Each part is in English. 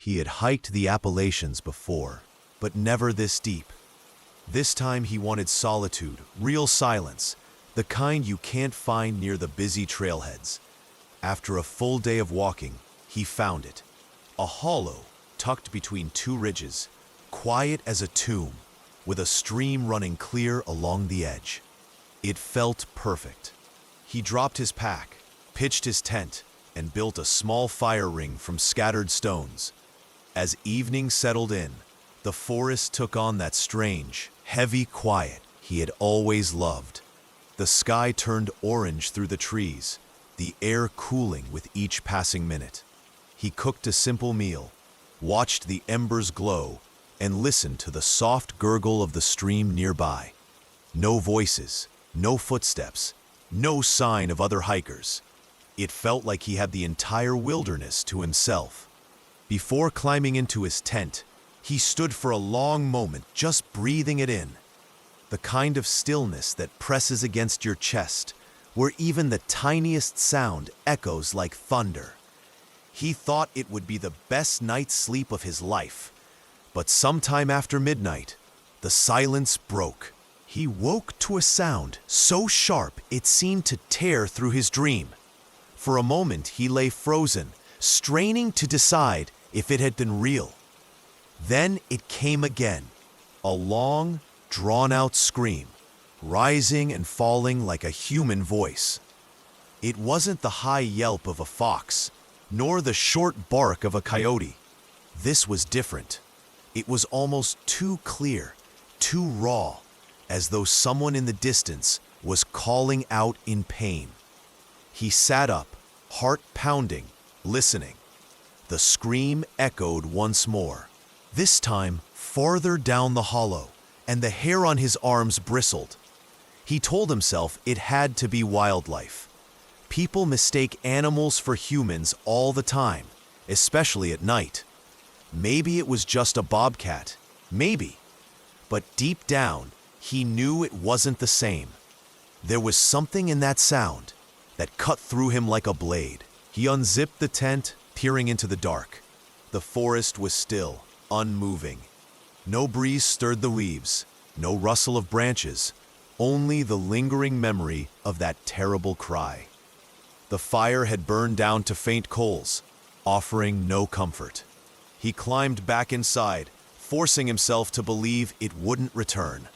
He had hiked the Appalachians before, but never this deep. This time he wanted solitude, real silence, the kind you can't find near the busy trailheads. After a full day of walking, he found it. A hollow tucked between two ridges, quiet as a tomb, with a stream running clear along the edge. It felt perfect. He dropped his pack, pitched his tent, and built a small fire ring from scattered stones. As evening settled in, the forest took on that strange, heavy quiet he had always loved. The sky turned orange through the trees, the air cooling with each passing minute. He cooked a simple meal, watched the embers glow, and listened to the soft gurgle of the stream nearby. No voices, no footsteps, no sign of other hikers. It felt like he had the entire wilderness to himself. Before climbing into his tent, he stood for a long moment just breathing it in. The kind of stillness that presses against your chest, where even the tiniest sound echoes like thunder. He thought it would be the best night's sleep of his life. But sometime after midnight, the silence broke. He woke to a sound so sharp it seemed to tear through his dream. For a moment he lay frozen, straining to decide if it had been real. Then it came again, a long, drawn-out scream, rising and falling like a human voice. It wasn't the high yelp of a fox, nor the short bark of a coyote. This was different. It was almost too clear, too raw, as though someone in the distance was calling out in pain. He sat up, heart pounding, listening. The scream echoed once more, this time farther down the hollow, and the hair on his arms bristled. He told himself it had to be wildlife. People mistake animals for humans all the time, especially at night. Maybe it was just a bobcat, maybe. But deep down, he knew it wasn't the same. There was something in that sound that cut through him like a blade. He unzipped the tent, peering into the dark. The forest was still, unmoving. No breeze stirred the leaves, no rustle of branches, only the lingering memory of that terrible cry. The fire had burned down to faint coals, offering no comfort. He climbed back inside, forcing himself to believe it wouldn't return.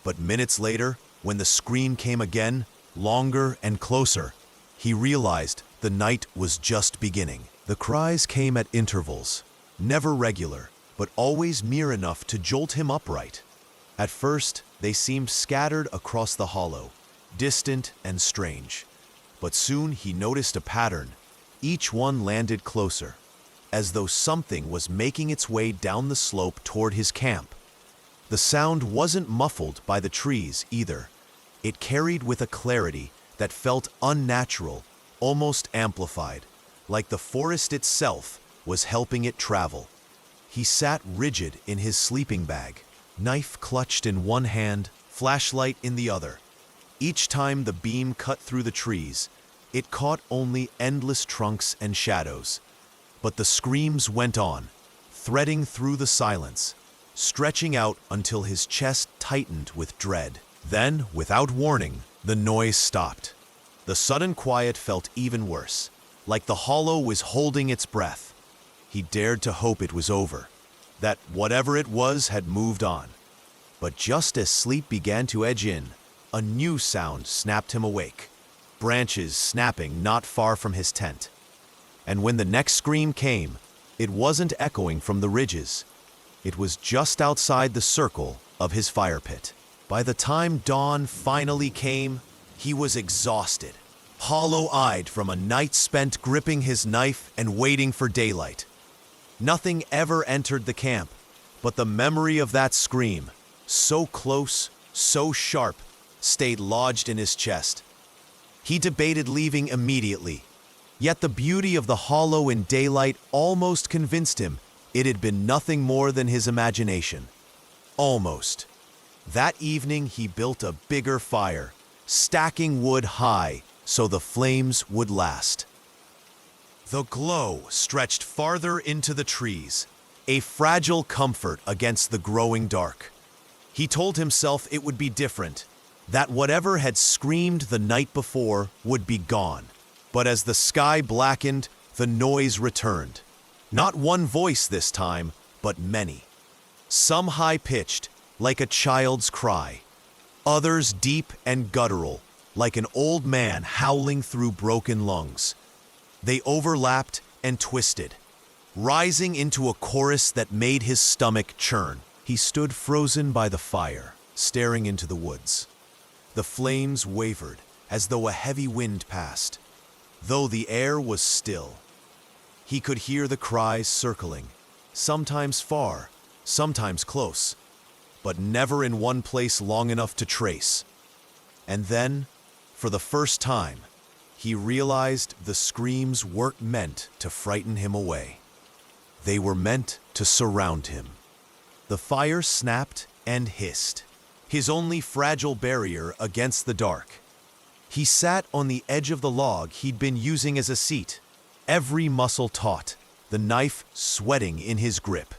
But minutes later, when the scream came again, longer and closer, he realized the night was just beginning. The cries came at intervals, never regular, but always near enough to jolt him upright. At first, they seemed scattered across the hollow, distant and strange. But soon he noticed a pattern. Each one landed closer, as though something was making its way down the slope toward his camp. The sound wasn't muffled by the trees either. It carried with a clarity that felt unnatural, almost amplified, like the forest itself was helping it travel. He sat rigid in his sleeping bag, knife clutched in one hand, flashlight in the other. Each time the beam cut through the trees, it caught only endless trunks and shadows. But the screams went on, threading through the silence, stretching out until his chest tightened with dread. Then, without warning, the noise stopped. The sudden quiet felt even worse, like the hollow was holding its breath. He dared to hope it was over, that whatever it was had moved on. But just as sleep began to edge in, a new sound snapped him awake, branches snapping not far from his tent. And when the next scream came, it wasn't echoing from the ridges. It was just outside the circle of his fire pit. By the time dawn finally came, he was exhausted, hollow-eyed from a night spent gripping his knife and waiting for daylight. Nothing ever entered the camp, but the memory of that scream, so close, so sharp, stayed lodged in his chest. He debated leaving immediately, yet the beauty of the hollow in daylight almost convinced him it had been nothing more than his imagination. Almost. That evening he built a bigger fire, stacking wood high so the flames would last. The glow stretched farther into the trees, a fragile comfort against the growing dark. He told himself it would be different, that whatever had screamed the night before would be gone. But as the sky blackened, the noise returned. Not one voice this time, but many. Some high-pitched, like a child's cry. Others deep and guttural, like an old man howling through broken lungs. They overlapped and twisted, rising into a chorus that made his stomach churn. He stood frozen by the fire, staring into the woods. The flames wavered as though a heavy wind passed, though the air was still. He could hear the cries circling, sometimes far, sometimes close, but never in one place long enough to trace. And then, for the first time, he realized the screams weren't meant to frighten him away. They were meant to surround him. The fire snapped and hissed, his only fragile barrier against the dark. He sat on the edge of the log he'd been using as a seat, every muscle taut, the knife sweating in his grip.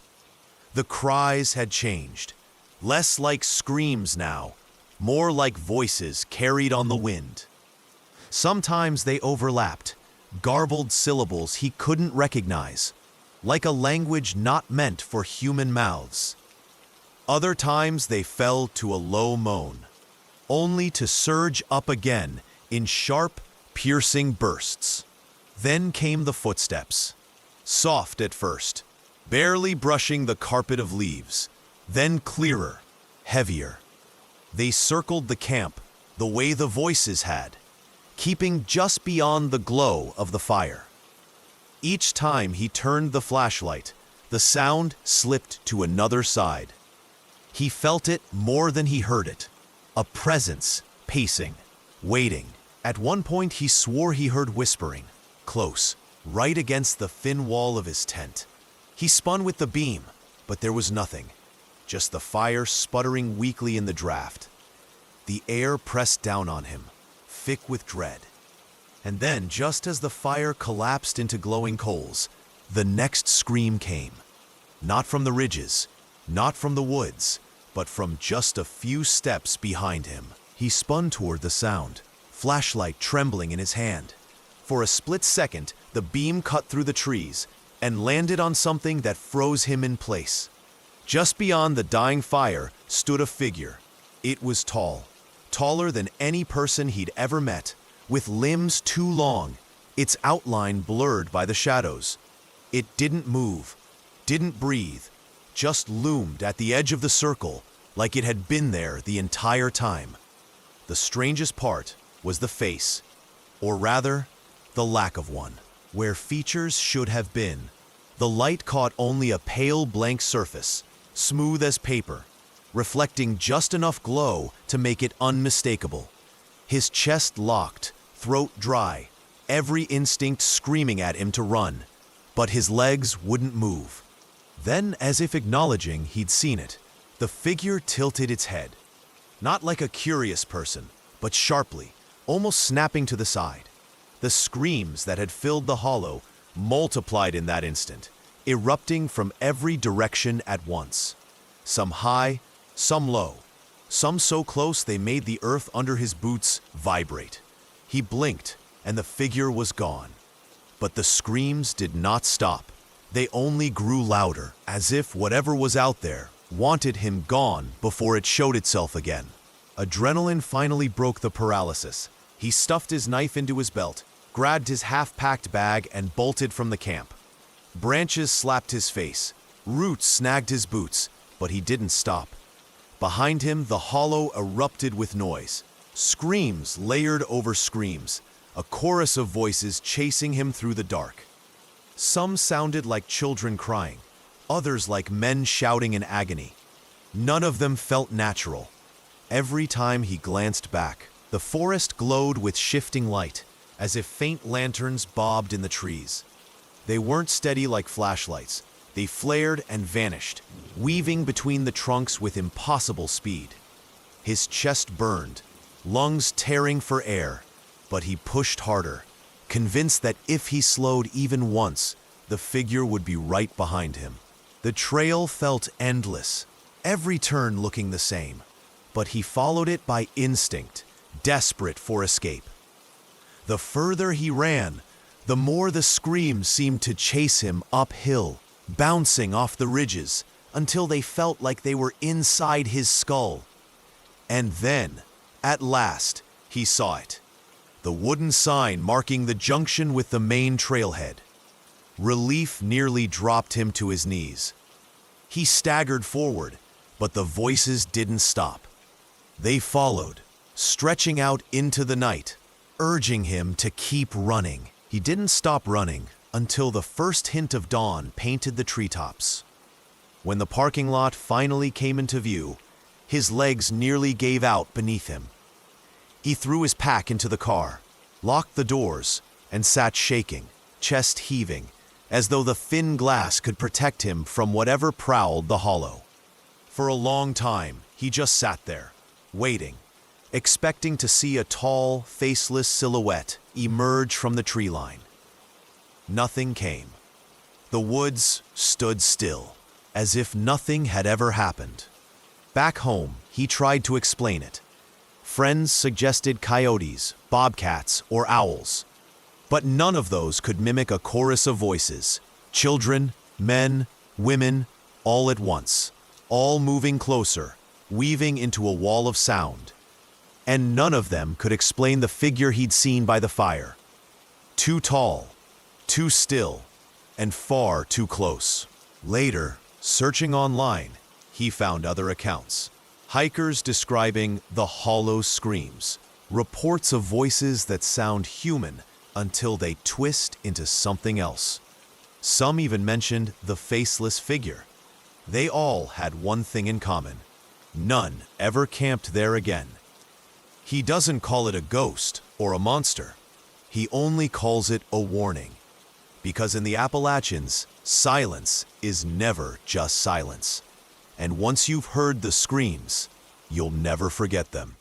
The cries had changed, less like screams now, more like voices carried on the wind. Sometimes they overlapped, garbled syllables he couldn't recognize, like a language not meant for human mouths. Other times they fell to a low moan, only to surge up again in sharp, piercing bursts. Then came the footsteps, soft at first, barely brushing the carpet of leaves, then clearer, heavier. They circled the camp the way the voices had, keeping just beyond the glow of the fire. Each time he turned the flashlight, the sound slipped to another side. He felt it more than he heard it, a presence, pacing, waiting. At one point he swore he heard whispering, close, right against the thin wall of his tent. He spun with the beam, but there was nothing, just the fire sputtering weakly in the draft. The air pressed down on him, thick with dread. And then, just as the fire collapsed into glowing coals, the next scream came. Not from the ridges, not from the woods, but from just a few steps behind him. He spun toward the sound, flashlight trembling in his hand. For a split second, the beam cut through the trees and landed on something that froze him in place. Just beyond the dying fire stood a figure. It was tall, taller than any person he'd ever met, with limbs too long, its outline blurred by the shadows. It didn't move, didn't breathe, just loomed at the edge of the circle like it had been there the entire time. The strangest part was the face, or rather, the lack of one. Where features should have been, the light caught only a pale blank surface, smooth as paper, reflecting just enough glow to make it unmistakable. His chest locked, throat dry, every instinct screaming at him to run, but his legs wouldn't move. Then, as if acknowledging he'd seen it, the figure tilted its head. Not like a curious person, but sharply, almost snapping to the side. The screams that had filled the hollow multiplied in that instant, erupting from every direction at once. Some high, some low, some so close they made the earth under his boots vibrate. He blinked, and the figure was gone. But the screams did not stop. They only grew louder, as if whatever was out there wanted him gone before it showed itself again. Adrenaline finally broke the paralysis. He stuffed his knife into his belt, grabbed his half-packed bag, and bolted from the camp. Branches slapped his face, roots snagged his boots, but he didn't stop. Behind him, the hollow erupted with noise. Screams layered over screams, a chorus of voices chasing him through the dark. Some sounded like children crying, others like men shouting in agony. None of them felt natural. Every time he glanced back, the forest glowed with shifting light, as if faint lanterns bobbed in the trees. They weren't steady like flashlights. They flared and vanished, weaving between the trunks with impossible speed. His chest burned, lungs tearing for air, but he pushed harder, convinced that if he slowed even once, the figure would be right behind him. The trail felt endless, every turn looking the same, but he followed it by instinct, desperate for escape. The further he ran, the more the screams seemed to chase him uphill, bouncing off the ridges until they felt like they were inside his skull. And then, at last, he saw it. The wooden sign marking the junction with the main trailhead. Relief nearly dropped him to his knees. He staggered forward, but the voices didn't stop. They followed, stretching out into the night, urging him to keep running. He didn't stop running until the first hint of dawn painted the treetops. When the parking lot finally came into view, his legs nearly gave out beneath him. He threw his pack into the car, locked the doors, and sat shaking, chest heaving, as though the thin glass could protect him from whatever prowled the hollow. For a long time, he just sat there, waiting, expecting to see a tall, faceless silhouette emerge from the tree line. Nothing came. The woods stood still, as if nothing had ever happened. Back home, he tried to explain it. Friends suggested coyotes, bobcats, or owls. But none of those could mimic a chorus of voices. Children, men, women, all at once. All moving closer, weaving into a wall of sound. And none of them could explain the figure he'd seen by the fire. Too tall, too still, and far too close. Later, searching online, he found other accounts. Hikers describing the hollow screams, reports of voices that sound human until they twist into something else. Some even mentioned the faceless figure. They all had one thing in common. None ever camped there again. He doesn't call it a ghost or a monster. He only calls it a warning. Because in the Appalachians, silence is never just silence. And once you've heard the screams, you'll never forget them.